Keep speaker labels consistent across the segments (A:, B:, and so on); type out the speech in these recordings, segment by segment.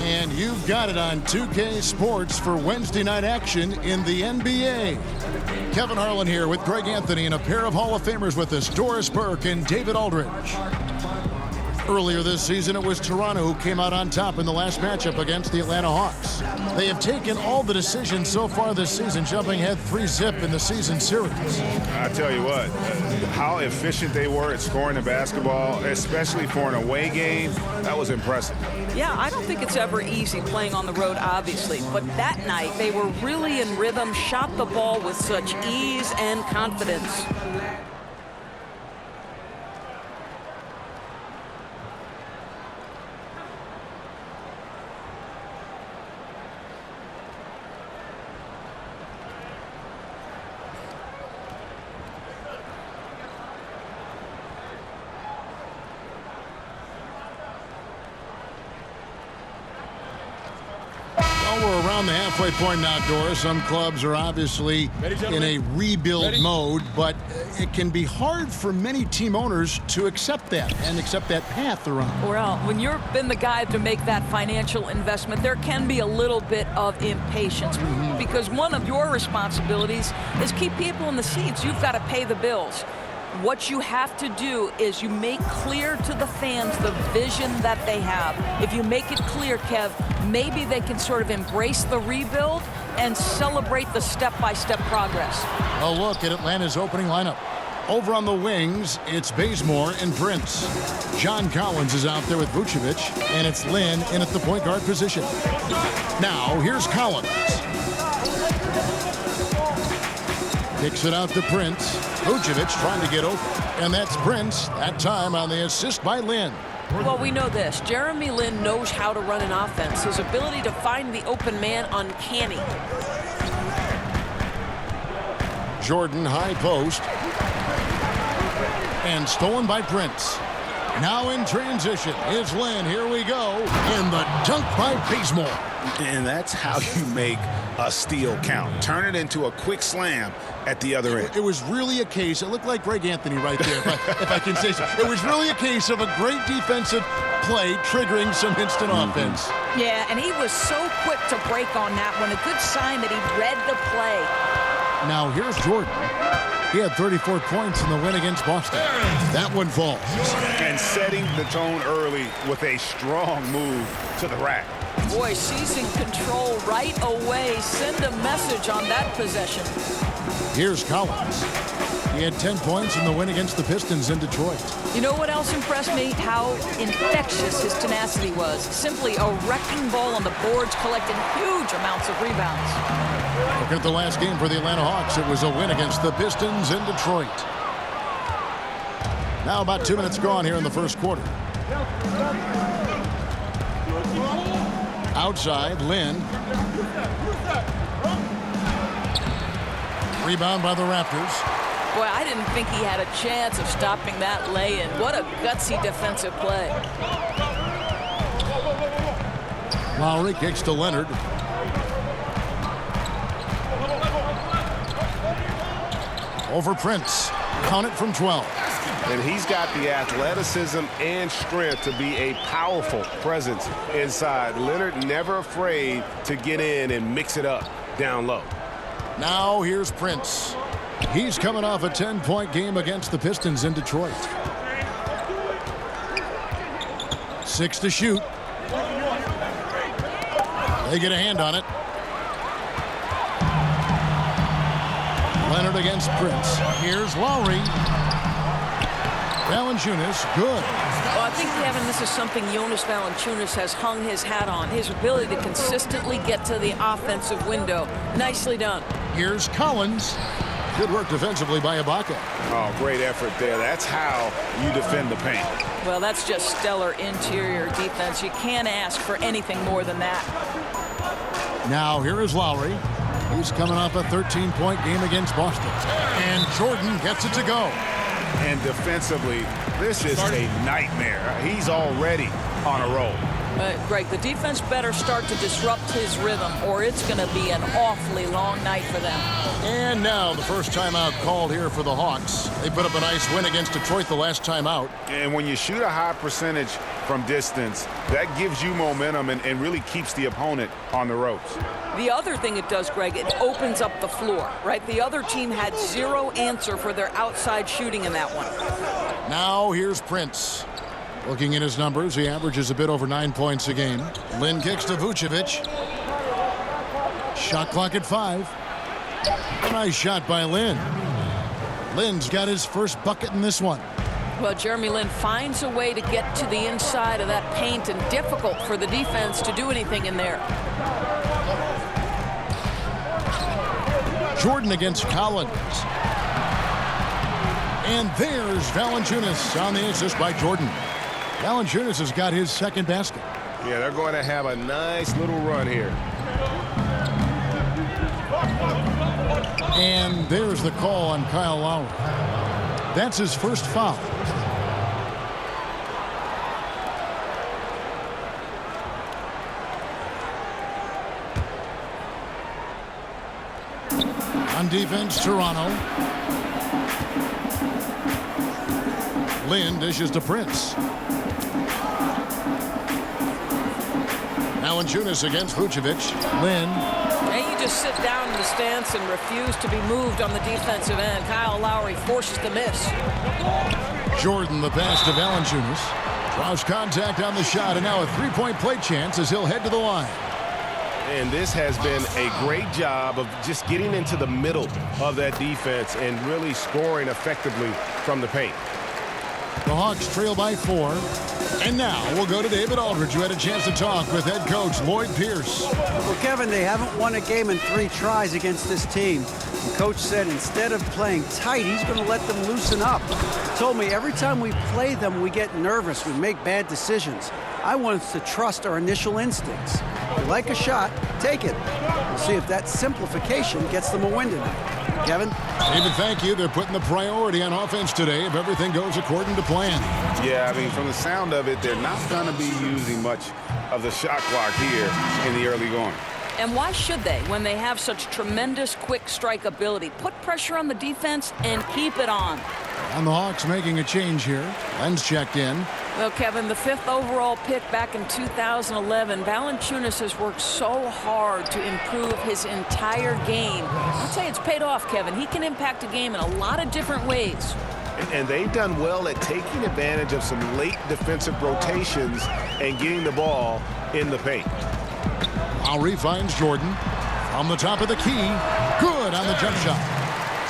A: And you've got it on 2K Sports for Wednesday night action in the NBA. Kevin Harlan here with Greg Anthony and a pair of Hall of Famers with us, Doris Burke and David Aldridge. Earlier this season, it was Toronto who came out on top in the last matchup against the Atlanta Hawks. They have taken all the decisions so far this season, jumping ahead 3-zip in the season series.
B: I tell you what, how efficient they were at scoring the basketball, especially for an away game, that was impressive.
C: Yeah, I don't think it's ever easy playing on the road, obviously. But that night, they were really in rhythm, shot the ball with such ease and confidence.
A: We're around the halfway point now, Doris. Some clubs are obviously in a rebuild mode, but it can be hard for many team owners to accept that and accept that path they're on.
C: Well, when you've been the guy to make that financial investment, there can be a little bit of impatience because one of your responsibilities is keep people in the seats. You've got to pay the bills. What you have to do is you make clear to the fans the vision that they have. If you make it clear, Kev, maybe they can sort of embrace the rebuild and celebrate the step-by-step progress.
A: A look at Atlanta's opening lineup. Over on the wings, it's Bazemore and Prince. John Collins is out there with Vucevic, and it's Lynn in at the point guard position. Now, here's Collins. Kicks it out to Prince. Vucevic trying to get open. And that's Prince, that time on the assist by Lynn.
C: Well, we know this. Jeremy Lin knows how to run an offense. His ability to find the open man uncanny.
A: Jordan, high post. And stolen by Prince. Now in transition is Lynn. Here we go. And the dunk by Bazemore.
B: And that's how you make a steal count. Turn it into a quick slam at the other end.
A: It was really a case, it looked like Greg Anthony right there, if I can say so. It was really a case of a great defensive play triggering some instant offense.
C: Yeah, and he was so quick to break on that one. A good sign that he read the play.
A: Now here's Jordan. He had 34 points in the win against Boston. That one falls.
B: And setting the tone early with a strong move to the rack.
C: Boy, seizing control right away. Send a message on that possession.
A: Here's Collins. He had 10 points in the win against the Pistons in Detroit.
C: You know what else impressed me? How infectious his tenacity was. Simply a wrecking ball on the boards, collecting huge amounts of rebounds.
A: Looking at the last game for the Atlanta Hawks, it was a win against the Pistons in Detroit. Now about 2 minutes gone here in the first quarter. Outside, Lynn. Rebound by the Raptors.
C: Boy, I didn't think he had a chance of stopping that lay-in. What a gutsy defensive play.
A: Lowry kicks to Leonard. Over Prince. Count it from 12.
B: And he's got the athleticism and strength to be a powerful presence inside. Leonard never afraid to get in and mix it up down low.
A: Now here's Prince. He's coming off a 10-point game against the Pistons in Detroit. 6 to shoot. They get a hand on it. Leonard against Prince. Here's Lowry. Valanciunas, good.
C: Well, I think, Kevin, this is something Jonas Valanciunas has hung his hat on. His ability to consistently get to the offensive window. Nicely done.
A: Here's Collins. Good work defensively by Ibaka.
B: Oh, great effort there. That's how you defend the paint.
C: Well, that's just stellar interior defense. You can't ask for anything more than that.
A: Now here is Lowry. He's coming off a 13-point game against Boston. And Jordan gets it to go.
B: And defensively, this is a nightmare. He's already on a roll.
C: Greg, the defense better start to disrupt his rhythm, or it's going to be an awfully long night for them.
A: And now the first timeout called here for the Hawks. They put up a nice win against Detroit the last time out.
B: And when you shoot a high percentage from distance, that gives you momentum and really keeps the opponent on the ropes.
C: The other thing it does, Greg, it opens up the floor, right? The other team had zero answer for their outside shooting in that one.
A: Now here's Prince. Looking at his numbers, he averages a bit over 9 points a game. Lynn kicks to Vucevic. Shot clock at 5. A nice shot by Lynn. Lynn's got his first bucket in this one.
C: Well, Jeremy Lin finds a way to get to the inside of that paint, and difficult for the defense to do anything in there.
A: Jordan against Collins. And there's Valanciunas on the assist by Jordan. Valanciunas has got his second basket.
B: Yeah, they're going to have a nice little run here.
A: And there's the call on Kyle Lowry. That's his first foul. On defense, Toronto. Lynn dishes to Prince. Valanciunas against Vucevic. Lynn.
C: And you just sit down in the stance and refuse to be moved on the defensive end. Kyle Lowry forces the miss.
A: Jordan the pass to Valanciunas. Draws contact on the shot, and now a three-point play chance as he'll head to the line.
B: And this has been a great job of just getting into the middle of that defense and really scoring effectively from the paint.
A: The Hawks trail by 4. And now we'll go to David Aldridge, who had a chance to talk with head coach Lloyd Pierce.
D: Well, Kevin, they haven't won a game in 3 tries against this team. The coach said instead of playing tight, he's going to let them loosen up. He told me every time we play them, we get nervous, we make bad decisions. I want us to trust our initial instincts. If you like a shot, take it. We'll see if that simplification gets them a win tonight. Kevin?
A: David, thank you. They're putting the priority on offense today if everything goes according to plan.
B: Yeah, I mean, from the sound of it, they're not going to be using much of the shot clock here in the early going.
C: And why should they when they have such tremendous quick strike ability? Put pressure on the defense and keep it on.
A: And the Hawks making a change here. Len's checked in.
C: Well, Kevin, the 5th overall pick back in 2011, Valanciunas has worked so hard to improve his entire game. I'll tell you, it's paid off, Kevin. He can impact a game in a lot of different ways.
B: And they've done well at taking advantage of some late defensive rotations and getting the ball in the paint.
A: Lowry finds Jordan from the top of the key. Good on the jump shot.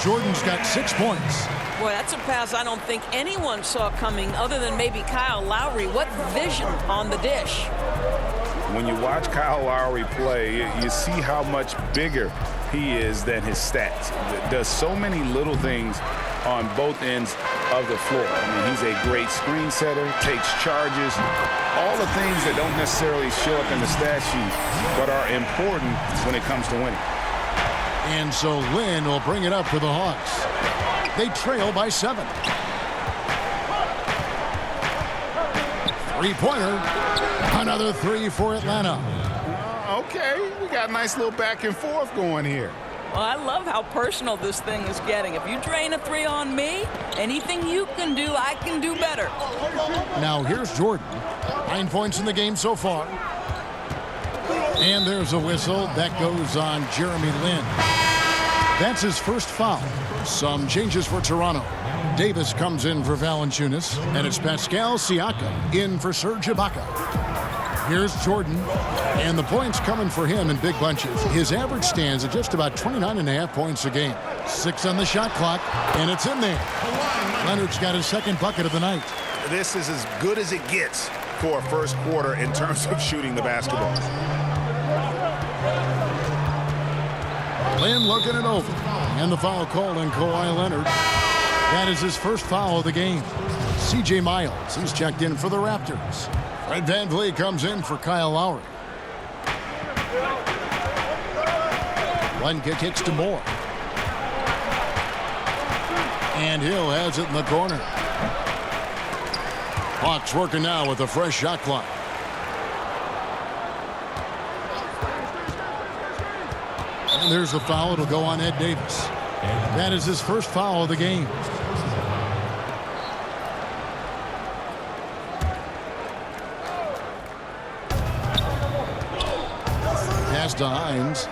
A: Jordan's got 6 points.
C: Boy, that's a pass I don't think anyone saw coming other than maybe Kyle Lowry. What vision on the dish.
B: When you watch Kyle Lowry play, you see how much bigger he is than his stats. Does so many little things on both ends of the floor. I mean, he's a great screen setter, takes charges, all the things that don't necessarily show up in the stat sheet, but are important when it comes to winning.
A: And so Lynn will bring it up for the Hawks. They trail by 7. Three-pointer. Another 3 for Atlanta.
B: Okay, we got a nice little back and forth going here.
C: Well, I love how personal this thing is getting. If you drain a 3 on me, anything you can do, I can do better.
A: Now here's Jordan. 9 points in the game so far. And there's a whistle. That goes on Jeremy Lin. That's his first foul. Some changes for Toronto. Davis comes in for Valanciunas, and it's Pascal Siakam in for Serge Ibaka. Here's Jordan, and the points coming for him in big bunches. His average stands at just about 29.5 points a game. 6 on the shot clock, and it's in there. Leonard's got his second bucket of the night.
B: This is as good as it gets for a first quarter in terms of shooting the basketball.
A: Lynn looking it over, and the foul called on Kawhi Leonard. That is his first foul of the game. C.J. Miles, he's checked in for the Raptors. Fred VanVleet comes in for Kyle Lowry. Lenka kicks to Moore. And Hill has it in the corner. Hawks working now with a fresh shot clock. And there's the foul. It'll go on Ed Davis. That is his first foul of the game. Pass to Hines.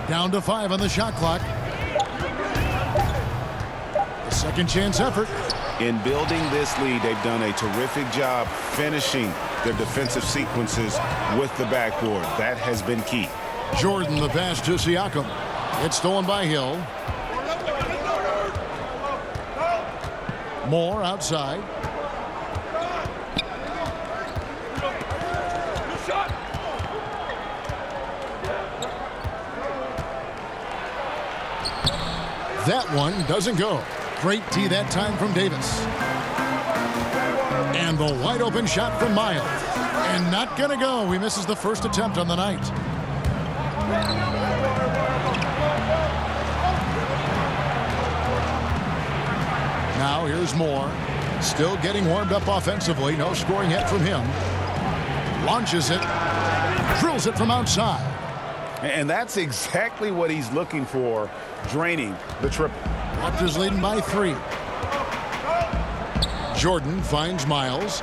A: Down to 5 on the shot clock. The second chance effort.
B: In building this lead, they've done a terrific job finishing their defensive sequences with the backboard. That has been key.
A: Jordan, the pass to Siakam. It's stolen by Hill. Moore outside. That one doesn't go. Great tee that time from Davis. And the wide open shot from Miles. And not gonna go. He misses the first attempt on the night. Now here's Moore. Still getting warmed up offensively. No scoring yet from him. Launches it. Drills it from outside.
B: And that's exactly what he's looking for, draining the triple.
A: Raptors leading by 3. Jordan finds Miles.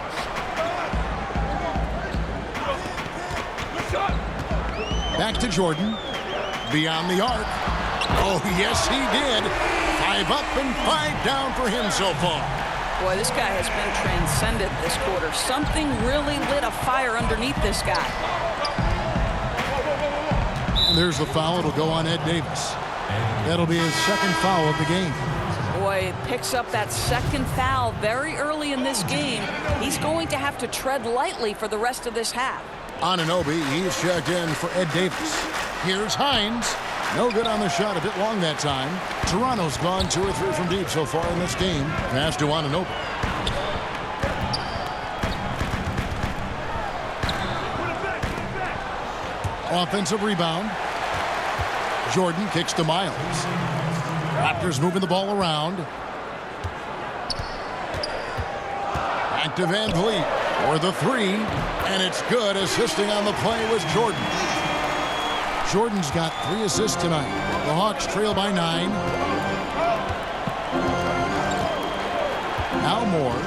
A: Back to Jordan. Beyond the arc. Oh, yes, he did. 5 up and 5 down for him so far.
C: Boy, this guy has been transcendent this quarter. Something really lit a fire underneath this guy.
A: And there's the foul. It'll go on Ed Davis. That'll be his second foul of the game.
C: Boy, picks up that second foul very early in this game. He's going to have to tread lightly for the rest of this half.
A: Anunoby, he's checked in for Ed Davis. Here's Hines. No good on the shot, a bit long that time. Toronto's gone 2 or 3 from deep so far in this game. Pass to Anunoby. Offensive rebound. Jordan kicks to Miles. Raptors moving the ball around. Back to Van Vliet for the 3. And it's good. Assisting on the play was Jordan. Jordan's got 3 assists tonight. The Hawks trail by 9. Now Moore.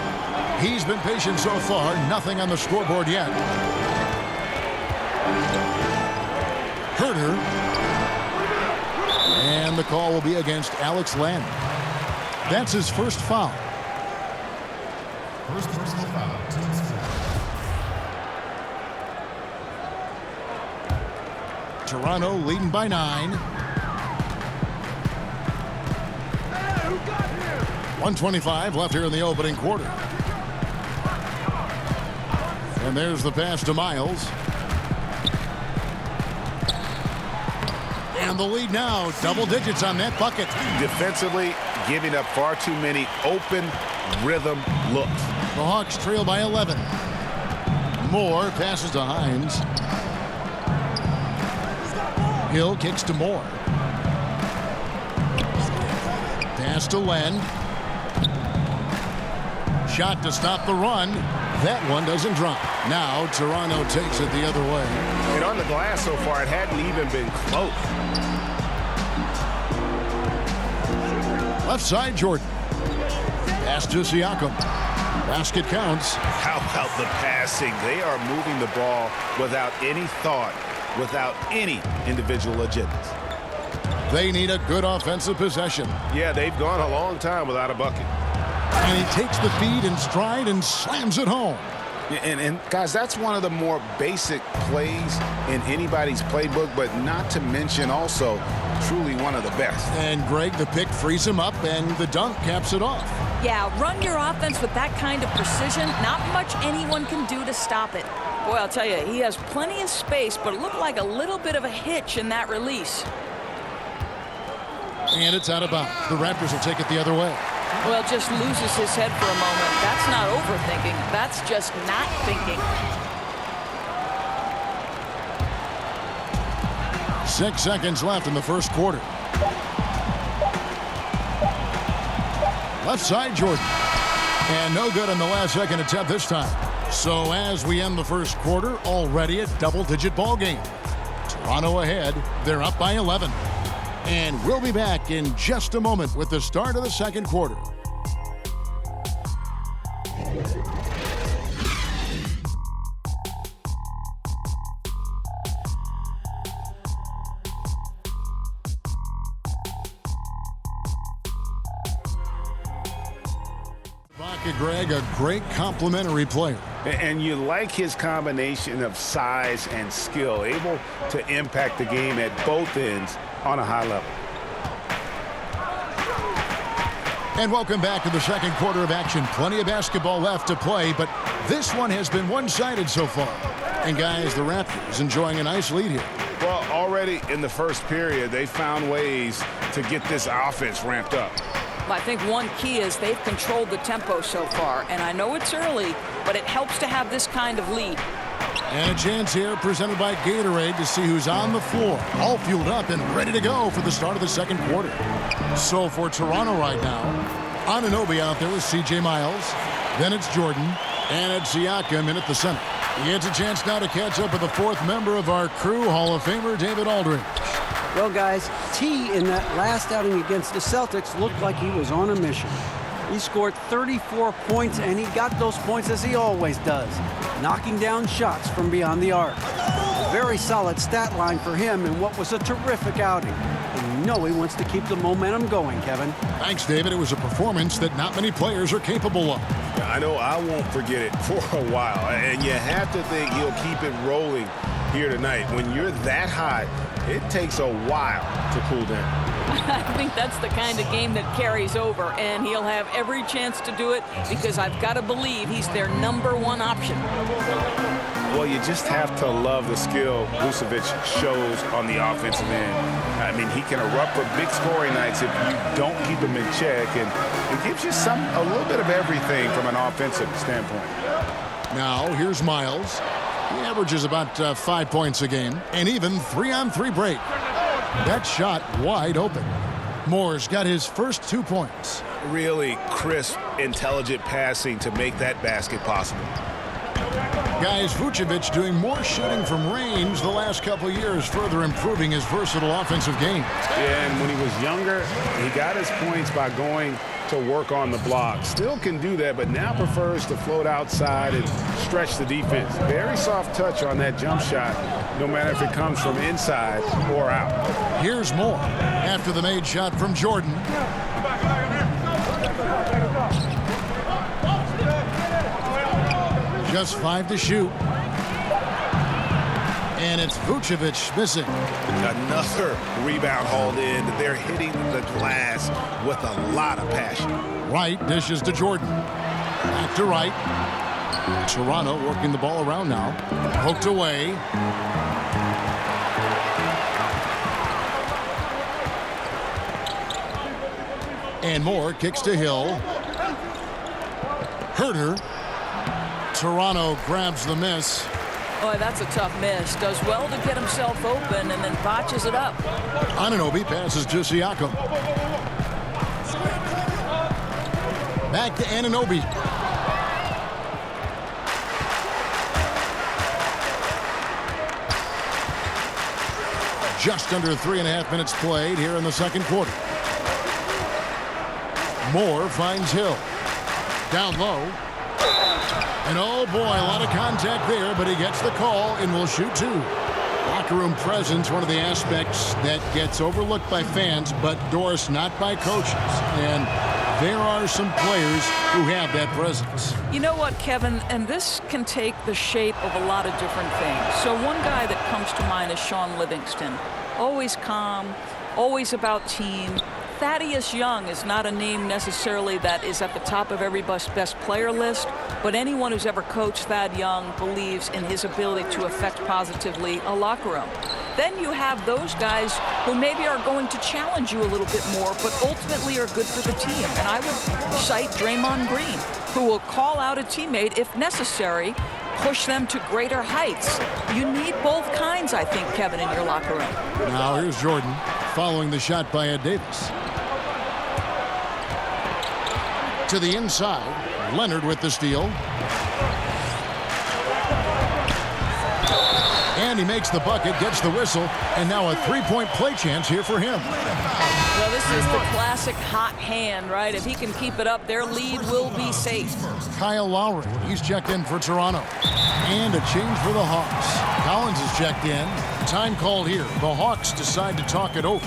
A: He's been patient so far. Nothing on the scoreboard yet. Herter. And the call will be against Alex Len. That's his first foul.
E: First personal foul.
A: Toronto leading by 9. 1:25 left here in the opening quarter. And there's the pass to Miles. And the lead now, double digits on that bucket.
B: Defensively, giving up far too many open rhythm looks.
A: The Hawks trail by 11. Moore passes to Hines. Hill kicks to Moore. Pass to Len. Shot to stop the run. That one doesn't drop. Now Toronto takes it the other way.
B: And on the glass so far, it hadn't even been close.
A: Left side, Jordan. Pass to Siakam. Basket counts.
B: How about the passing? They are moving the ball without any thought, without any individual agendas.
A: They need a good offensive possession.
B: Yeah, they've gone a long time without a bucket.
A: And he takes the feed in stride and slams it home.
B: And guys, that's one of the more basic plays in anybody's playbook, but not to mention also truly one of the best.
A: And Greg, the pick frees him up, and the dunk caps it off.
C: Yeah, run your offense with that kind of precision. Not much anyone can do to stop it. Boy, I'll tell you, he has plenty of space, but it looked like a little bit of a hitch in that release.
A: And it's out of bounds. The Raptors will take it the other way.
C: Well, just loses his head for a moment. That's not overthinking. That's just not thinking.
A: 6 seconds left in the first quarter. Left side, Jordan. And no good on the last second attempt this time. So as we end the first quarter, already a double-digit ball game. Toronto ahead. They're up by 11. And we'll be back in just a moment with the start of the second quarter. Greg, a great complementary player.
B: And you like his combination of size and skill, able to impact the game at both ends on a high level.
A: And welcome back to the second quarter of action. Plenty of basketball left to play, but this one has been one-sided so far. And guys, the Raptors enjoying a nice lead here.
B: Well, already in the first period, they found ways to get this offense ramped up.
C: I think one key is they've controlled the tempo so far, and I know it's early, but it helps to have this kind of lead.
A: And a chance here presented by Gatorade to see who's on the floor, all fueled up and ready to go for the start of the second quarter. So for Toronto right now, Anunoby out there with C.J. Miles. Then it's Jordan, and it's Siakam in at the center. He gets a chance now to catch up with the fourth member of our crew, Hall of Famer David Aldridge.
D: Well, guys, T in that last outing against the Celtics looked like he was on a mission. He scored 34 points, and he got those points as he always does, knocking down shots from beyond the arc. A very solid stat line for him in what was a terrific outing. And you know he wants to keep the momentum going, Kevin.
A: Thanks, David. It was a performance that not many players are capable of.
B: I know I won't forget it for a while, and you have to think he'll keep it rolling here tonight. When you're that high, it takes a while to cool down.
C: I think that's the kind of game that carries over, and he'll have every chance to do it because I've got to believe he's their #1 option.
B: Well, you just have to love the skill Vucevic shows on the offensive end. I mean, he can erupt for big scoring nights if you don't keep him in check, and it gives you a little bit of everything from an offensive standpoint.
A: Now, here's Miles. He averages about 5 points a game, and even 3-on-3 break. That shot wide open. Moore's got his first 2 points.
B: Really crisp, intelligent passing to make that basket possible.
A: Guys, Vucevic doing more shooting from range the last couple years, further improving his versatile offensive game.
B: And when he was younger, he got his points by going to work on the block. Still can do that, but now prefers to float outside and stretch the defense. Very soft touch on that jump shot, no matter if it comes from inside or out.
A: Here's Moore after the made shot from Jordan. Just 5 to shoot. And it's Vucevic missing.
B: Another rebound hauled in. They're hitting the glass with a lot of passion.
A: Wright dishes to Jordan. Back to Wright. Toronto working the ball around now. Poked away. And Moore kicks to Hill. Herter. Toronto grabs the miss.
C: Boy, that's a tough miss. Does well to get himself open and then botches it up.
A: Anunoby passes to Siakam. Back to Anunoby. Just under 3.5 minutes played here in the second quarter. Moore finds Hill. Down low. And oh boy, a lot of contact there, but he gets the call and will shoot 2. Locker room presence, one of the aspects that gets overlooked by fans, but Doris, not by coaches. And there are some players who have that presence.
C: You know what, Kevin? And this can take the shape of a lot of different things. So one guy that comes to mind is Sean Livingston. Always calm, always about team. Thaddeus Young is not a name necessarily that is at the top of every best player list, but anyone who's ever coached Thad Young believes in his ability to affect positively a locker room. Then you have those guys who maybe are going to challenge you a little bit more, but ultimately are good for the team. And I would cite Draymond Green, who will call out a teammate if necessary, push them to greater heights. You need both kinds, I think, Kevin, in your locker room.
A: Now here's Jordan following the shot by Ed Davis. To the inside, Leonard with the steal. And he makes the bucket, gets the whistle, and now a 3-point play chance here for him.
C: Well, this is the classic hot hand, right? If he can keep it up, their lead will be safe.
A: Kyle Lowry, he's checked in for Toronto. And a change for the Hawks. Collins is checked in. Time called here. The Hawks decide to talk it over.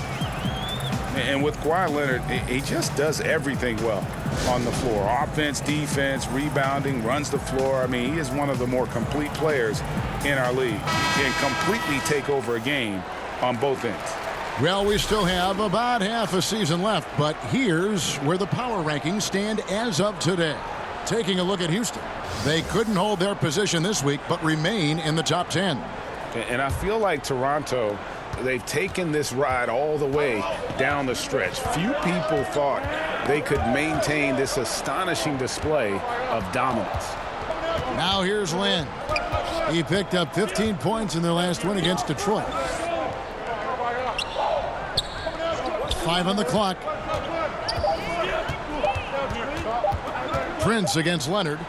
B: And with Kawhi Leonard, he just does everything well on the floor. Offense, defense, rebounding, runs the floor. I mean, he is one of the more complete players in our league. He can completely take over a game on both ends.
A: Well, we still have about half a season left, but here's where the power rankings stand as of today. Taking a look at Houston. They couldn't hold their position this week, but remain in the top 10.
B: And I feel like Toronto, they've taken this ride all the way down the stretch. Few people thought they could maintain this astonishing display of dominance.
A: Now here's Lynn. He picked up 15 points in their last win against Detroit. 5 on the clock. Prince against Leonard.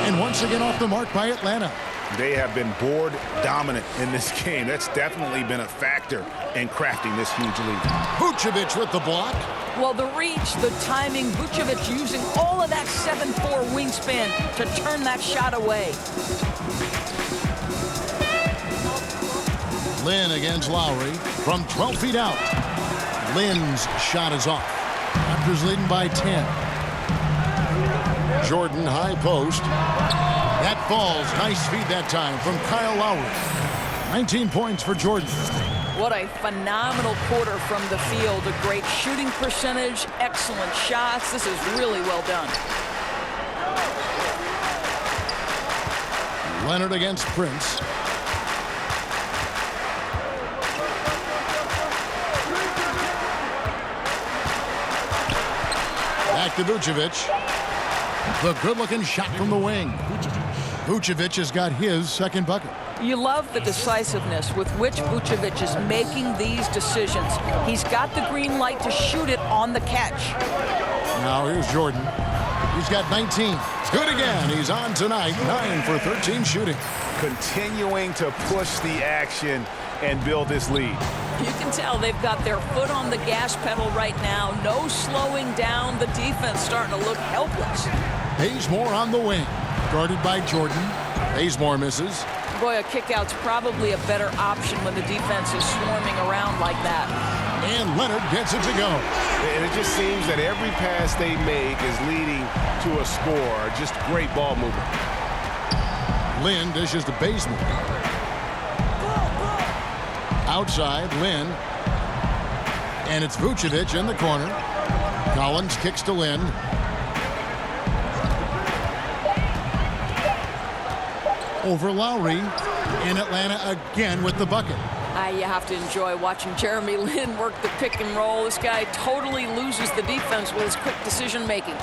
A: And once again off the mark by Atlanta.
B: They have been board dominant in this game. That's definitely been a factor in crafting this huge lead.
A: Vucevic with the block.
C: Well, the reach, the timing, Vucevic using all of that 7'4" wingspan to turn that shot away.
A: Lynn against Lowry from 12 feet out. Lynn's shot is off. Raptors leading by 10. Jordan high post. That falls. Nice feed that time from Kyle Lowry. 19 points for Jordan.
C: What a phenomenal quarter from the field. A great shooting percentage, excellent shots. This is really well done.
A: Leonard against Prince. Back to Vucevic. The good-looking shot from the wing. Vucevic has got his second bucket.
C: You love the decisiveness with which Vucevic is making these decisions. He's got the green light to shoot it on the catch.
A: Now here's Jordan. He's got 19. Good again. He's on tonight. 9 for 13 shooting.
B: Continuing to push the action and build this lead.
C: You can tell they've got their foot on the gas pedal right now. No slowing down. The defense starting to look helpless.
A: Bazemore on the wing. Guarded by Jordan. Bazemore misses.
C: Boy, a kickout's probably a better option when the defense is swarming around like that.
A: And Leonard gets it to go.
B: And it just seems that every pass they make is leading to a score. Just great ball movement.
A: Lynn dishes to Bazemore. Outside, Lynn. And it's Vucevic in the corner. Collins kicks to Lynn. Over Lowry. In Atlanta again with the bucket.
C: You have to enjoy watching Jeremy Lin work the pick and roll. This guy totally loses the defense with his quick decision making.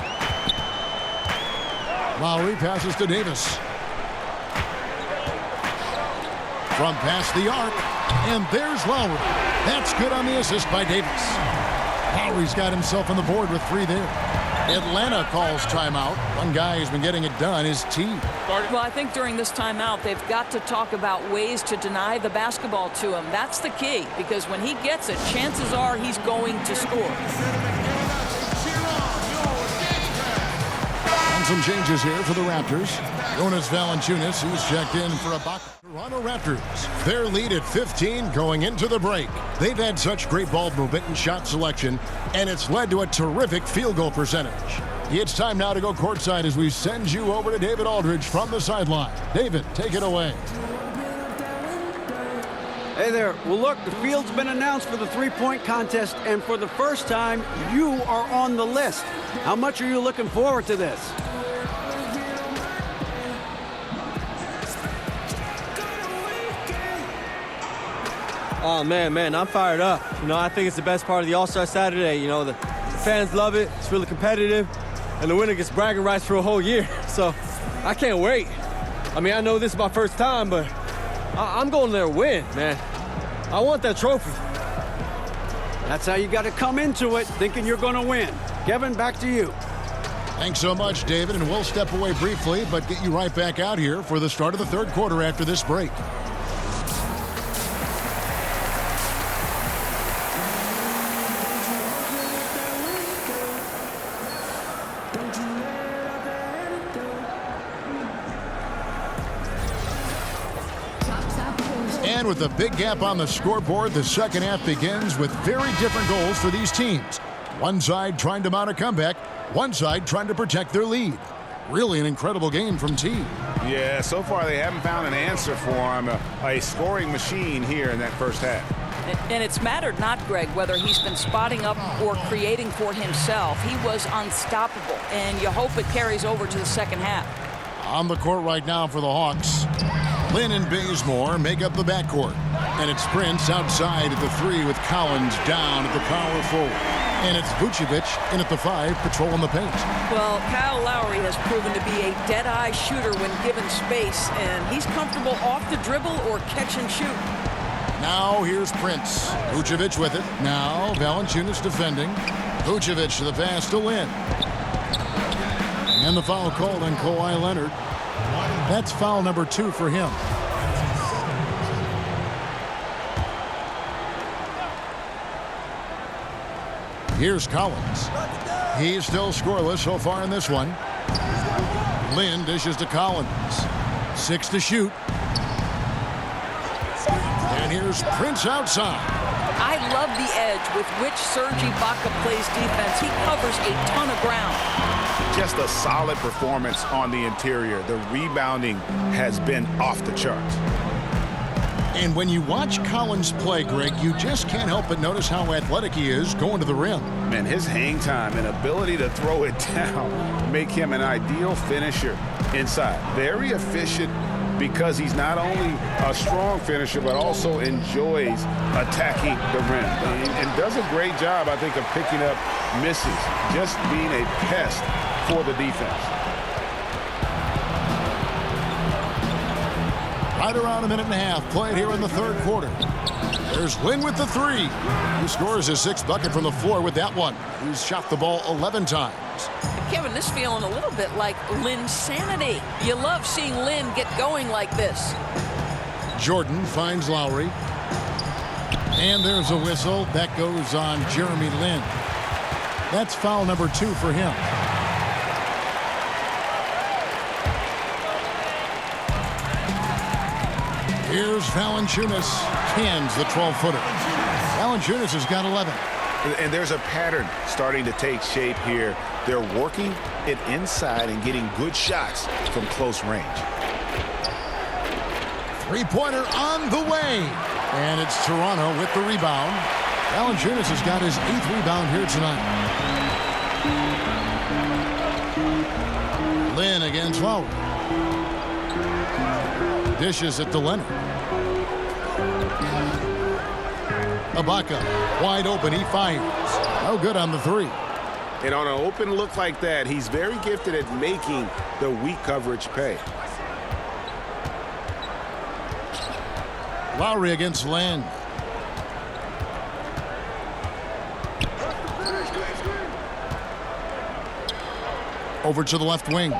A: Lowry passes to Davis. From past the arc. And there's Lowry. That's good on the assist by Davis. Lowry's got himself on the board with 3 there. Atlanta calls timeout. One guy who's been getting it done is T.
C: Well, I think during this timeout, they've got to talk about ways to deny the basketball to him. That's the key, because when he gets it, chances are he's going to score.
A: And some changes here for the Raptors. Jonas Valanciunas, who's checked in for a bucket. Toronto Raptors, their lead at 15 going into the break. They've had such great ball movement and shot selection, and it's led to a terrific field goal percentage. It's time now to go courtside as we send you over to David Aldridge from the sideline. David, take it away.
D: Hey there. Well, look, the field's been announced for the three-point contest, and for the first time, you are on the list. How much are you looking forward to this?
E: Oh, man, I'm fired up. You know, I think it's the best part of the All-Star Saturday. You know, the fans love it. It's really competitive. And the winner gets bragging rights for a whole year. So I can't wait. I mean, I know this is my first time, but I'm going there to win, man. I want that trophy.
D: That's how you got to come into it, thinking you're going to win. Kevin, back to you.
A: Thanks so much, David, and we'll step away briefly, but get you right back out here for the start of the third quarter after this break. And with a big gap on the scoreboard, the second half begins with very different goals for these teams. One side trying to mount a comeback, one side trying to protect their lead. Really an incredible game from T.
B: Yeah, so far they haven't found an answer for him. A scoring machine here in that first half.
C: And it's mattered not, Greg, whether he's been spotting up or creating for himself. He was unstoppable, and you hope it carries over to the second half.
A: On the court right now for the Hawks, Lynn and Bazemore make up the backcourt. And it's Prince outside at the 3 with Collins down at the power forward. And it's Vucevic in at the 5, patrolling the paint.
C: Well, Kyle Lowry has proven to be a dead-eye shooter when given space, and he's comfortable off the dribble or catch and shoot.
A: Now here's Prince. Vucevic with it. Now Valanciunas defending. Vucevic to the pass to Lynn. And the foul called on Kawhi Leonard. That's foul number 2 for him. Here's Collins. He's still scoreless so far in this one. Lynn dishes to Collins. 6 to shoot. And here's Prince outside.
C: I love the edge with which Serge Ibaka plays defense. He covers a ton of ground.
B: Just a solid performance on the interior. The rebounding has been off the charts.
A: And when you watch Collins play, Greg, you just can't help but notice how athletic he is going to the rim.
B: Man, his hang time and ability to throw it down make him an ideal finisher inside. Very efficient because he's not only a strong finisher, but also enjoys attacking the rim. And does a great job, I think, of picking up misses, just being a pest for the defense.
A: Right around a minute and a half played here in the third quarter. There's Lynn with the 3. He scores his 6th bucket from the floor with that one. He's shot the ball 11 times.
C: Kevin, this feeling a little bit like Lynn's sanity. You love seeing Lynn get going like this.
A: Jordan finds Lowry. And there's a whistle. That goes on Jeremy Lin. That's foul number 2 for him. Here's Valanciunas. Cans the 12-footer. Valanciunas has got 11.
B: And there's a pattern starting to take shape here. They're working it inside and getting good shots from close range.
A: Three-pointer on the way. And it's Toronto with the rebound. Valanciunas has got his 8th rebound here tonight. Lynn against Lowry. Dishes it to Leonard. Ibaka wide open. He fires. No good on the 3.
B: And on an open look like that, he's very gifted at making the weak coverage pay.
A: Lowry against Land. Over to the left wing.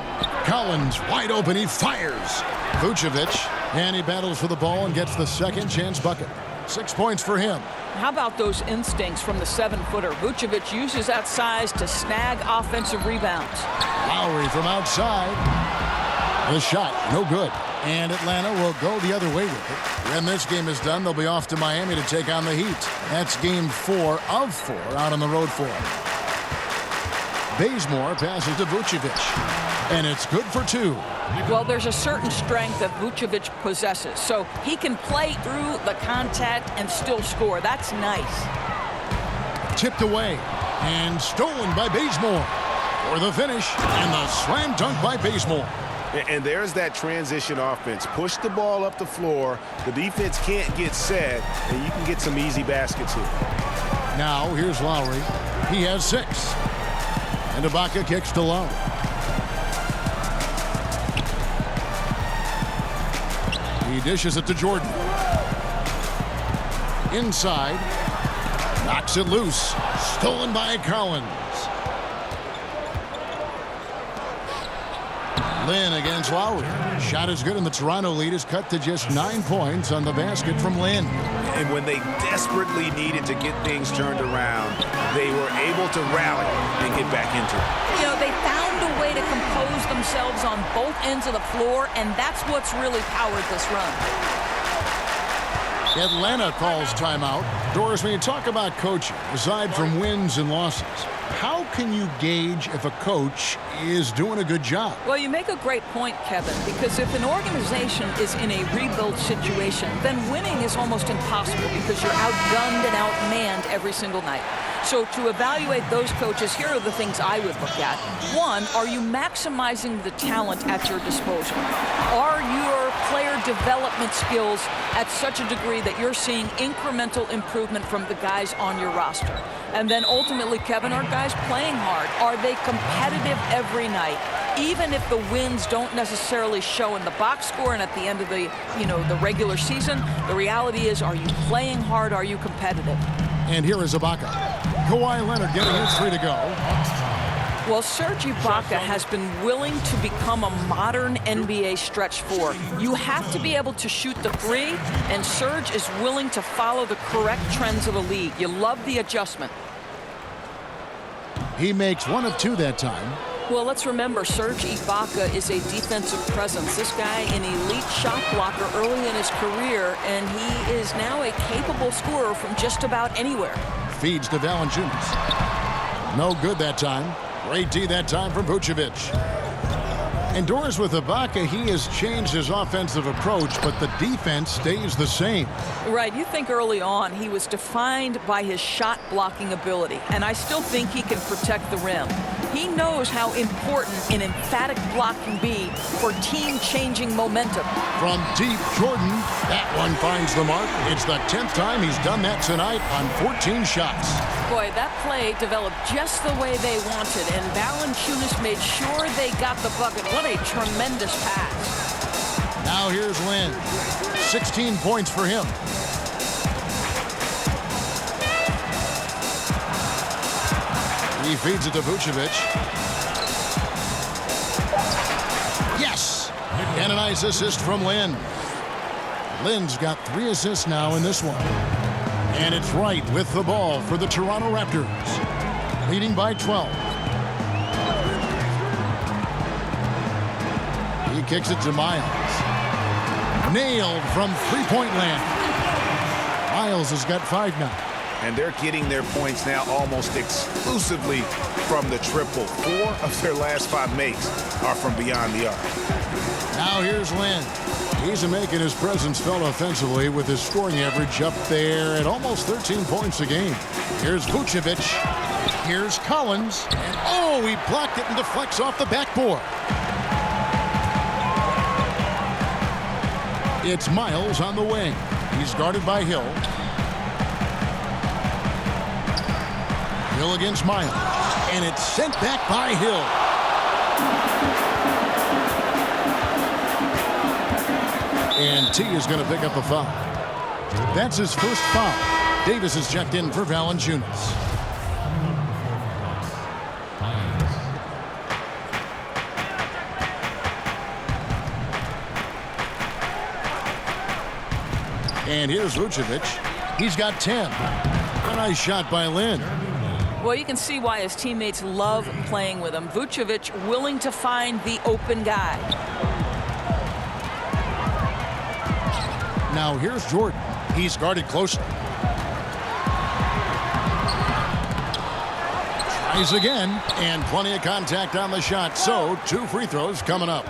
A: Collins wide open. He fires. Vucevic. And he battles for the ball and gets the second chance bucket. 6 points for him.
C: How about those instincts from the 7-footer? Vucevic uses that size to snag offensive rebounds.
A: Lowry from outside. The shot, no good. And Atlanta will go the other way with it. When this game is done, they'll be off to Miami to take on the Heat. That's game 4 of 4 out on the road for them. Bazemore passes to Vucevic. And it's good for 2.
C: Well, there's a certain strength that Vucevic possesses, so he can play through the contact and still score. That's nice.
A: Tipped away and stolen by Bazemore for the finish, and the slam dunk by Bazemore.
B: And there's that transition offense. Push the ball up the floor. The defense can't get set, and you can get some easy baskets here.
A: Now here's Lowry. He has 6. And Ibaka kicks to low. He dishes it to Jordan. Inside. Knocks it loose. Stolen by Collins. Lynn against Lowry. Shot is good, and the Toronto lead is cut to just 9 points on the basket from Lynn.
B: And when they desperately needed to get things turned around, they were able to rally and get back into it.
C: You know, they found a way to compose themselves on both ends of the floor, and that's what's really powered this run.
A: Atlanta calls timeout. Doris, when you talk about coaching, aside from wins and losses, how can you gauge if a coach is doing a good job?
C: Well, you make a great point, Kevin, because if an organization is in a rebuild situation, then winning is almost impossible because you're outgunned and outmanned every single night. So to evaluate those coaches, here are the things I would look at. One, are you maximizing the talent at your disposal? Are your player development skills at such a degree that you're seeing incremental improvement from the guys on your roster? And then ultimately, Kevin, are guys playing hard? Are they competitive every night? Even if the wins don't necessarily show in the box score and at the end of the, the regular season, the reality is, are you playing hard? Are you competitive?
A: And here is Ibaka. Kawhi Leonard getting his 3 to go.
C: Well, Serge Ibaka has been willing to become a modern NBA stretch four. You have to be able to shoot the 3, and Serge is willing to follow the correct trends of the league. You love the adjustment.
A: He makes 1 of 2 that time.
C: Well, let's remember, Serge Ibaka is a defensive presence. This guy, an elite shot blocker early in his career, and he is now a capable scorer from just about anywhere.
A: Feeds to Valanciunas. No good that time. Great D that time from Vucevic. And Doris, with Ibaka, he has changed his offensive approach, but the defense stays the same.
C: Right. You think early on he was defined by his shot blocking ability, and I still think he can protect the rim. He knows how important an emphatic block can be for team-changing momentum.
A: From deep, Jordan, that one finds the mark. It's the 10th time he's done that tonight on 14 shots.
C: Boy, that play developed just the way they wanted, and Valanciunas made sure they got the bucket. What a tremendous pass.
A: Now here's Lynn. 16 points for him. He feeds it to Vucevic. Yes! And a nice assist from Lynn. Lynn's got 3 assists now in this one. And it's Wright with the ball for the Toronto Raptors, leading by 12. He kicks it to Miles. Nailed from three-point land. Miles has got 5 now.
B: And they're getting their points now almost exclusively from the triple. 4 of their last 5 makes are from beyond the arc.
A: Now here's Lynn. He's making his presence felt offensively with his scoring average up there at almost 13 points a game. Here's Vucevic. Here's Collins. And oh, he blocked it and deflects off the backboard. It's Miles on the wing. He's guarded by Hill. Hill against Miles. And it's sent back by Hill. And T is going to pick up a foul. That's his first foul. Davis is checked in for Valanciunas. And here's Vucevic. He's got 10. A nice shot by Lynn.
C: Well, you can see why his teammates love playing with him. Vucevic willing to find the open guy.
A: Now here's Jordan. He's guarded closely. Tries again, and plenty of contact on the shot. So 2 free throws coming up.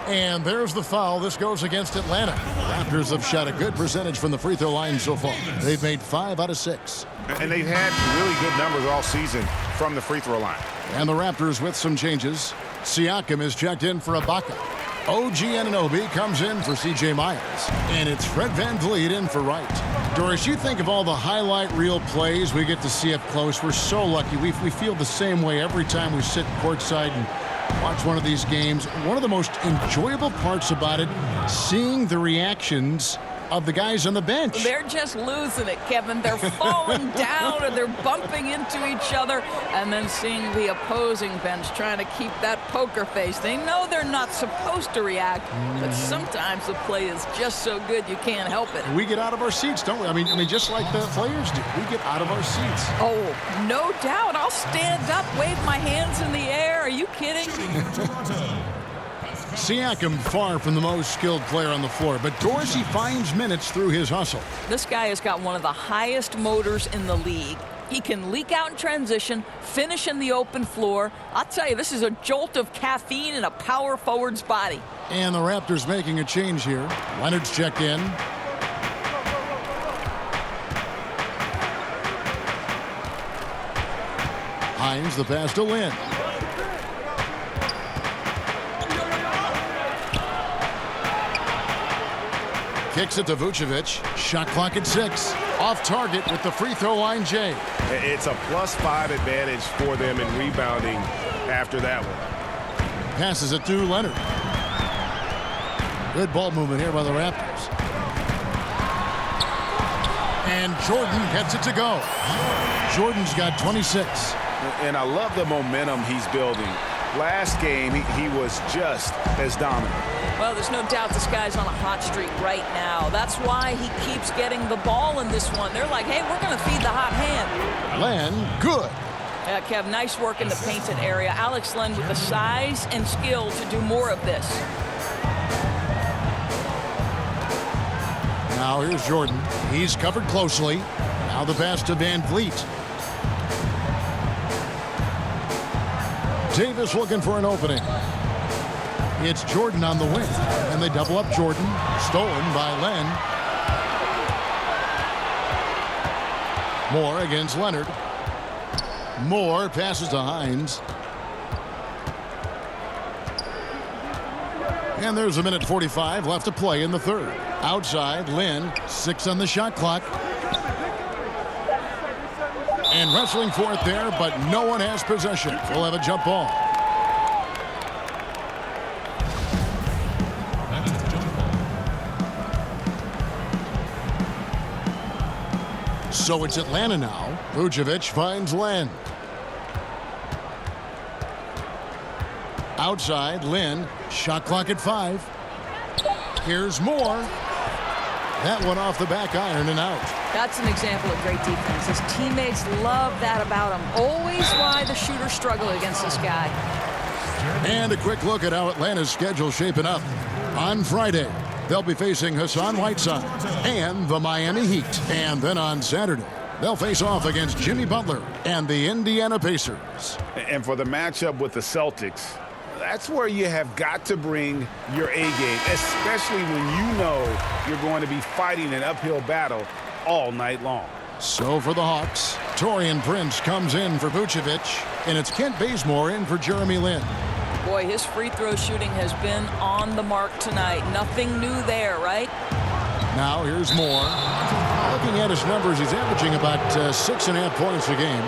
A: And there's the foul. This goes against Atlanta. Raptors have shot a good percentage from the free throw line so far. They've made 5 out of 6.
B: And they've had really good numbers all season from the free throw line.
A: And the Raptors with some changes. Siakam is checked in for Ibaka. OG Anunoby comes in for C.J. Miles. And it's Fred VanVleet in for Wright. Doris, you think of all the highlight reel plays we get to see up close. We're so lucky. We feel the same way every time we sit courtside and watch one of these games. One of the most enjoyable parts about it, seeing the reactions of the guys on the bench.
C: They're just losing it, Kevin. They're falling down or they're bumping into each other, and then seeing the opposing bench trying to keep that poker face. They know they're not supposed to react, but sometimes the play is just so good you can't help it.
A: We get out of our seats, don't we? I mean, just like the players do. We get out of our seats.
C: Oh, no doubt. I'll stand up, wave my hands in the air. Are you kidding?
A: Siakam far from the most skilled player on the floor, but Dorsey finds minutes through his hustle.
C: This guy has got one of the highest motors in the league. He can leak out in transition, finish in the open floor. I'll tell you, this is a jolt of caffeine in a power forward's body.
A: And the Raptors making a change here. Leonard's checked in. Hines, the pass to Lynn. Kicks it to Vucevic. Shot clock at 6. Off target with the free throw line, Jay.
B: It's a +5 advantage for them in rebounding after that one.
A: Passes it to Leonard. Good ball movement here by the Raptors. And Jordan gets it to go. Jordan's got 26.
B: And I love the momentum he's building. Last game, he was just as dominant.
C: Well, there's no doubt this guy's on a hot streak right now. That's why he keeps getting the ball in this one. They're like, hey, we're going to feed the hot hand.
A: Len, good.
C: Yeah, Kev, nice work in the painted area. Alex Len with the size and skill to do more of this.
A: Now here's Jordan. He's covered closely. Now the pass to Van Vliet. Davis looking for an opening. It's Jordan on the wing, and they double up Jordan. Stolen by Len. Moore against Leonard. Moore passes to Hines. And there's 1:45 left to play in the third. Outside, Lynn, 6 on the shot clock. And wrestling for it there, but no one has possession. We'll have a jump ball. So it's Atlanta now. Vucevic finds Len. Outside, Lynn. Shot clock at 5. Here's Moore. That one off the back iron and out.
C: That's an example of great defense. His teammates love that about him. Always why the shooters struggle against this guy.
A: And a quick look at how Atlanta's schedule shaping up. On Friday, they'll be facing Hassan Whiteside and the Miami Heat. And then on Saturday, they'll face off against Jimmy Butler and the Indiana Pacers.
B: And for the matchup with the Celtics, that's where you have got to bring your A game, especially when you know you're going to be fighting an uphill battle all night long.
A: So for the Hawks, Taurean Prince comes in for Vucevic, and it's Kent Bazemore in for Jeremy Lin.
C: Boy, his free throw shooting has been on the mark tonight. Nothing new there, right?
A: Now here's Moore. Looking at his numbers, he's averaging about 6.5 points a game.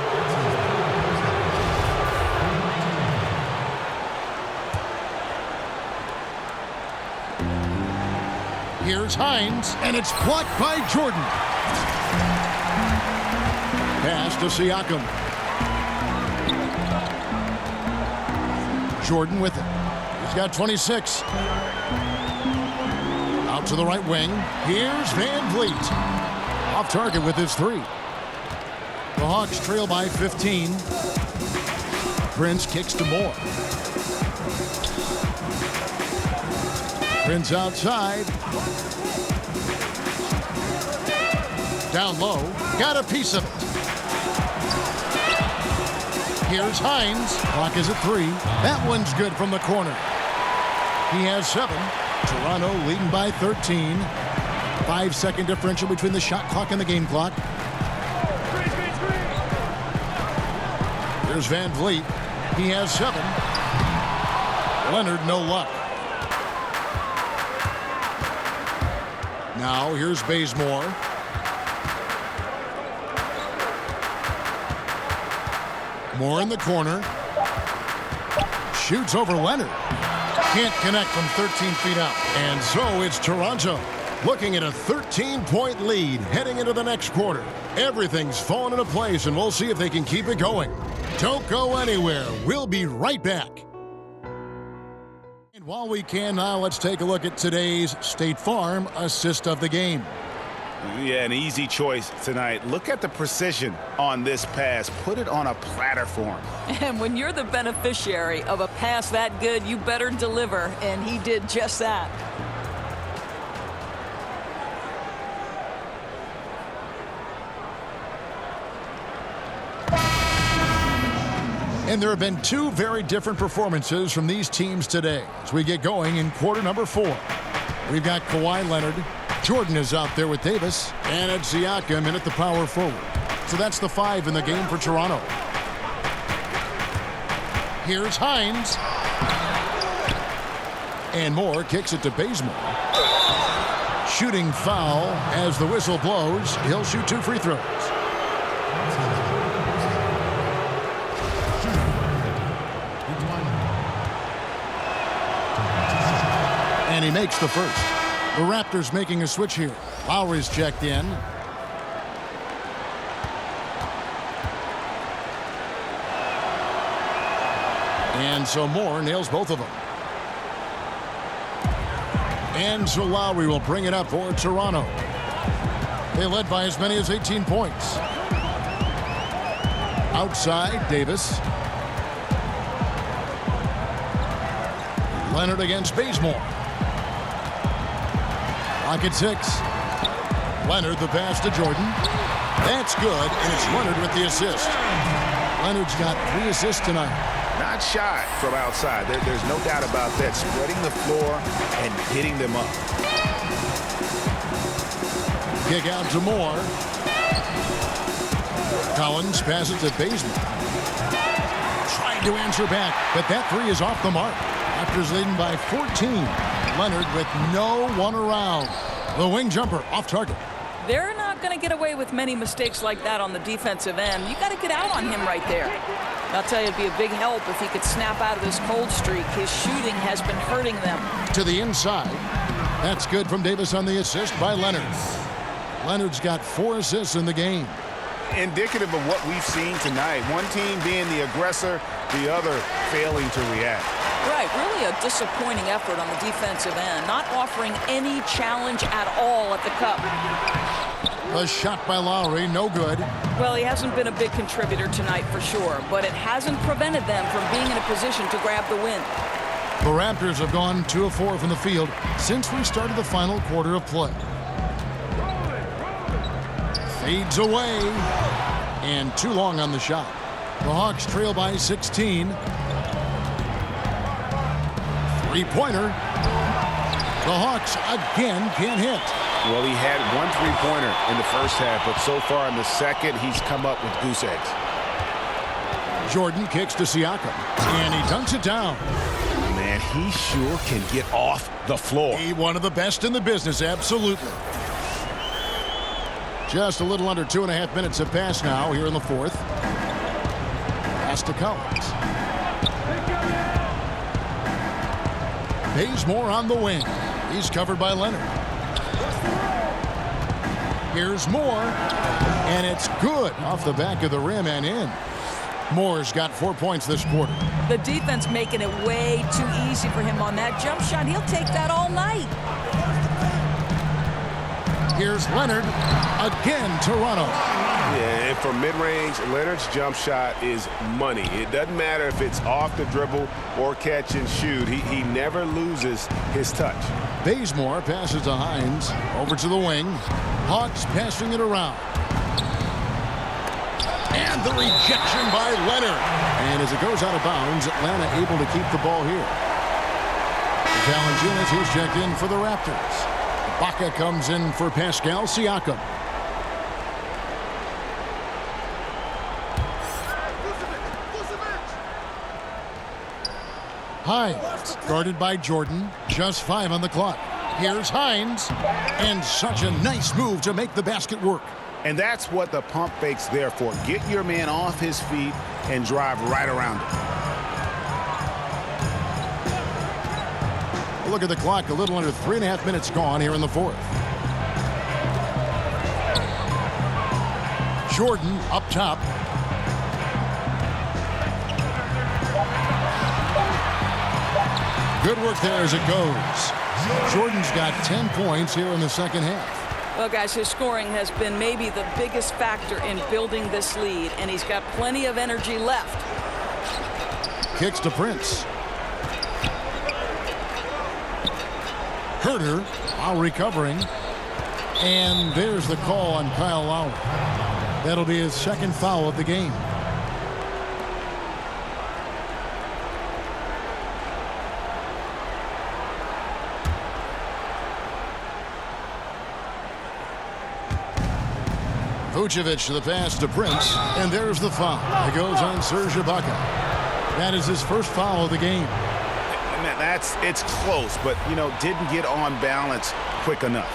A: Here's Hines, and it's blocked by Jordan. Pass to Siakam. Jordan with it. He's got 26. Out to the right wing. Here's Van Vliet. Off target with his 3. The Hawks trail by 15. Prince kicks to Moore. Prince outside. Down low. Got a piece of it. Here's Hines. Clock is at 3. That one's good from the corner. He has 7. Toronto leading by 13. 5-second differential between the shot clock and the game clock. Here's Van Vliet. He has 7. Leonard, no luck. Now here's Bazemore. Moore in the corner. Shoots over Leonard. Can't connect from 13 feet out. And so it's Toronto looking at a 13-point lead heading into the next quarter. Everything's fallen into place, and we'll see if they can keep it going. Don't go anywhere. We'll be right back. And while we can now, let's take a look at today's State Farm assist of the game.
B: Yeah, an easy choice tonight. Look at the precision on this pass. Put it on a platter for him.
C: And when you're the beneficiary of a pass that good, you better deliver, and he did just that.
A: And there have been two very different performances from these teams today as we get going in quarter number 4. We've got Kawhi Leonard. Jordan is out there with Davis. And it's Siakam in at the power forward. So that's the 5 in the game for Toronto. Here's Hines. And Moore kicks it to Bazemore. Shooting foul as the whistle blows. He'll shoot 2 free throws. And he makes the first. The Raptors making a switch here. Lowry's checked in. And so Moore nails both of them. And so Lowry will bring it up for Toronto. They led by as many as 18 points. Outside, Davis. Leonard against Bazemore. Clock at 6. Leonard the pass to Jordan. That's good, and it's Leonard with the assist. Leonard's got 3 assists tonight.
B: Not shy from outside. There's no doubt about that. Spreading the floor and hitting them up.
A: Kick out to Moore. Collins passes to Bazemore. Trying to answer back, but that 3 is off the mark. Raptors leading by 14. Leonard with no one around. The wing jumper off target.
C: They're not going to get away with many mistakes like that on the defensive end. You got to get out on him right there. I'll tell you, it'd be a big help if he could snap out of this cold streak. His shooting has been hurting them.
A: To the inside. That's good from Davis on the assist by Leonard. Leonard's got 4 assists in the game.
B: Indicative of what we've seen tonight. One team being the aggressor, the other failing to react.
C: Right, really a disappointing effort on the defensive end, not offering any challenge at all at the cup.
A: A shot by Lowry, no good.
C: Well, he hasn't been a big contributor tonight for sure, but it hasn't prevented them from being in a position to grab the win.
A: The Raptors have gone 2 of 4 from the field since we started the final quarter of play. Fades away, and too long on the shot. The Hawks trail by 16. 3-pointer. The Hawks again can't hit.
B: Well, he had 1 3-pointer in the first half, but so far in the second, he's come up with goose eggs.
A: Jordan kicks to Siakam, and he dunks it down.
B: Man, he sure can get off the floor.
A: He one of the best in the business, absolutely. Just a little under 2.5 minutes have passed now here in the 4th. Pass to Collins. Bazemore on the wing. He's covered by Leonard. Here's Moore, and it's good off the back of the rim and in. Moore's got 4 points this quarter.
C: The defense making it way too easy for him on that jump shot. He'll take that all night.
A: Here's Leonard. Again, Toronto.
F: Yeah, and from mid-range, Leonard's jump shot is money. It doesn't matter if it's off the dribble or catch and shoot. He never loses his touch.
A: Bazemore passes to Hines. Over to the wing. Hawks passing it around. And the rejection by Leonard. And as it goes out of bounds, Atlanta able to keep the ball here. Valanciunas, who's checked in for the Raptors. Ibaka comes in for Pascal Siakam. Hines, guarded by Jordan. Just 5 on the clock. Here's Hines. And such a nice move to make the basket work.
B: And that's what the pump fake's there for. Get your man off his feet and drive right around him.
A: Look at the clock. A little under 3.5 minutes gone here in the 4th. Jordan up top. Good work there as it goes. Jordan's got 10 points here in the second half.
C: Well, guys, his scoring has been maybe the biggest factor in building this lead, and he's got plenty of energy left.
A: Kicks to Prince. Herter while recovering. And there's the call on Kyle Lowry. That'll be his second foul of the game. Vucevic to the pass to Prince, and there's the foul. It goes on Serge Ibaka. That is his first foul of the game.
B: And it's close, but, you know, didn't get on balance quick enough.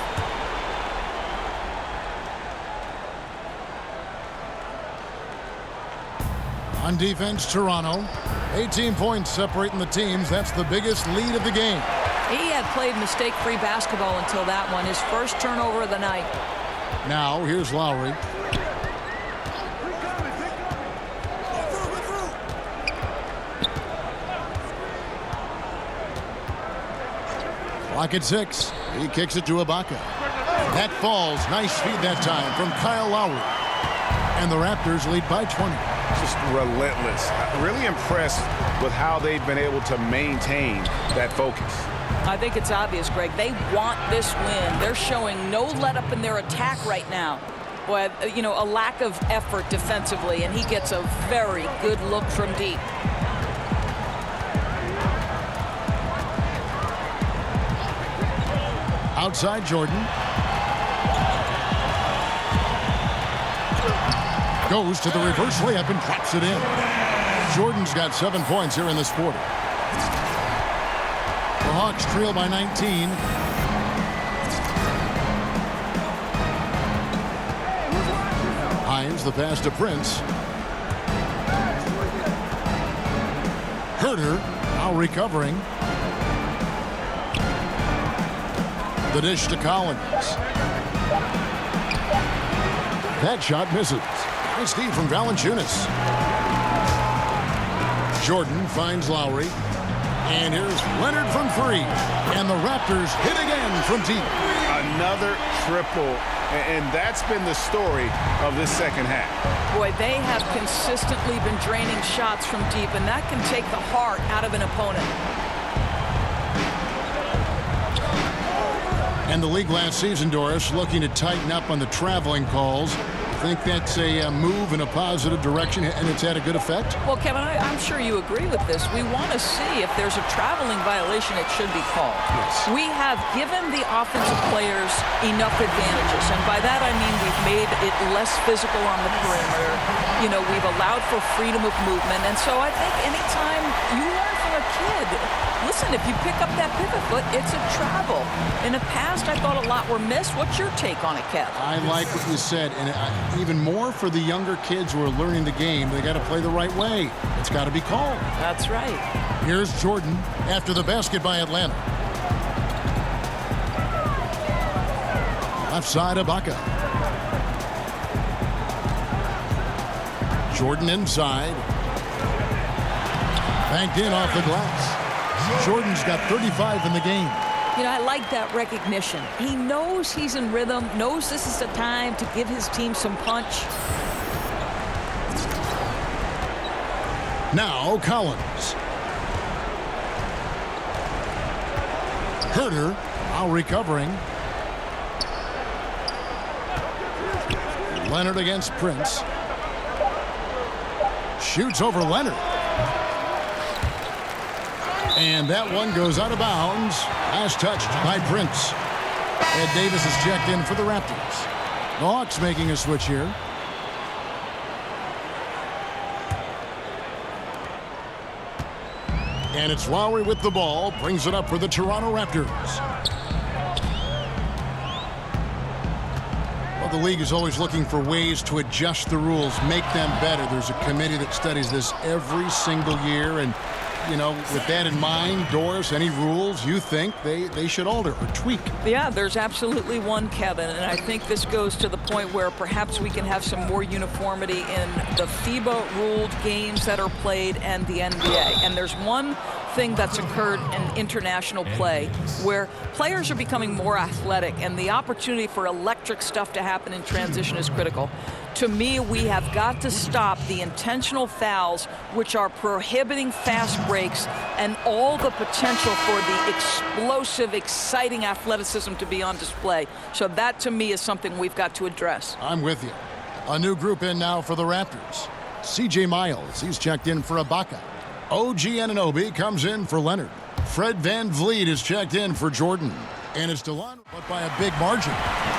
A: On defense, Toronto. 18 points separating the teams. That's the biggest lead of the game.
C: He had played mistake-free basketball until that one, his first turnover of the night.
A: Now, here's Lowry. Clock at 6. He kicks it to Ibaka. That falls. Nice feed that time from Kyle Lowry. And the Raptors lead by 20.
B: Just relentless. Really impressed with how they've been able to maintain that focus.
C: I think it's obvious, Greg. They want this win. They're showing no let-up in their attack right now. Boy, you know, a lack of effort defensively, and he gets a very good look from deep.
A: Outside Jordan. Goes to the reverse layup and drops it in. Jordan's got 7 points here in this quarter. The Hawks trail by 19. Hines, the pass to Prince. Herter now recovering. The dish to Collins. That shot misses. Nice feed from Valanciunas. Jordan finds Lowry. And here's Leonard from 3. And the Raptors hit again from deep.
B: Another triple. And that's been the story of this second half.
C: Boy, they have consistently been draining shots from deep, and that can take the heart out of an opponent.
A: And the league last season, Doris, looking to tighten up on the traveling calls. I think that's a move in a positive direction, and it's had a good effect.
C: Well, Kevin, I'm sure you agree with this. We want to see if there's a traveling violation, it should be called.
A: Yes.
C: We have given the offensive players enough advantages, and by that I mean we've made it less physical on the perimeter. You know, we've allowed for freedom of movement, and so I think anytime you learn from a kid, listen, if you pick up that pivot foot, it's a travel. In the past, I thought a lot were missed. What's your take on it, Kev?
A: I like what you said, and even more for the younger kids who are learning the game. They got to play the right way. It's got to be called.
C: That's right.
A: Here's Jordan after the basket by Atlanta. Left side, Ibaka. Jordan inside. Banked in off the glass. Jordan's got 35 in the game.
C: You know, I like that recognition. He knows he's in rhythm, knows this is the time to give his team some punch.
A: Now Collins. Herter now recovering. Leonard against Prince. Shoots over Leonard. And that one goes out of bounds. Last touched by Prince. Ed Davis is checked in for the Raptors. The Hawks making a switch here. And it's Lowry with the ball. Brings it up for the Toronto Raptors. Well, the league is always looking for ways to adjust the rules, make them better. There's a committee that studies this every single year, and you know, with that in mind, Doris, any rules you think they should alter or tweak?
C: Yeah, there's absolutely one, Kevin, and I think this goes to the point where perhaps we can have some more uniformity in the FIBA-ruled games that are played and the NBA. And there's one thing that's occurred in international play, where players are becoming more athletic, and the opportunity for electric stuff to happen in transition is critical. To me, we have got to stop the intentional fouls, which are prohibiting fast breaks and all the potential for the explosive, exciting athleticism to be on display. So that, to me, is something we've got to address.
A: I'm with you. A new group in now for the Raptors. C.J. Miles, he's checked in for Ibaka. OG Anunoby comes in for Leonard. Fred VanVleet is checked in for Jordan. And it's DeLon, but by a big margin.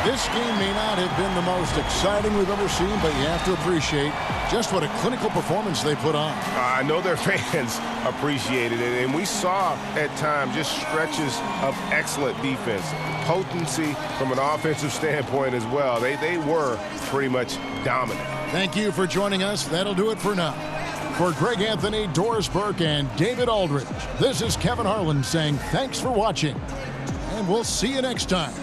A: This game may not have been the most exciting we've ever seen, but you have to appreciate just what a clinical performance they put on.
F: I know their fans appreciated it, and we saw at times just stretches of excellent defense. Potency from an offensive standpoint as well. They were pretty much dominant.
A: Thank you for joining us. That'll do it for now. For Greg Anthony, Doris Burke, and David Aldridge, this is Kevin Harlan saying thanks for watching. And we'll see you next time.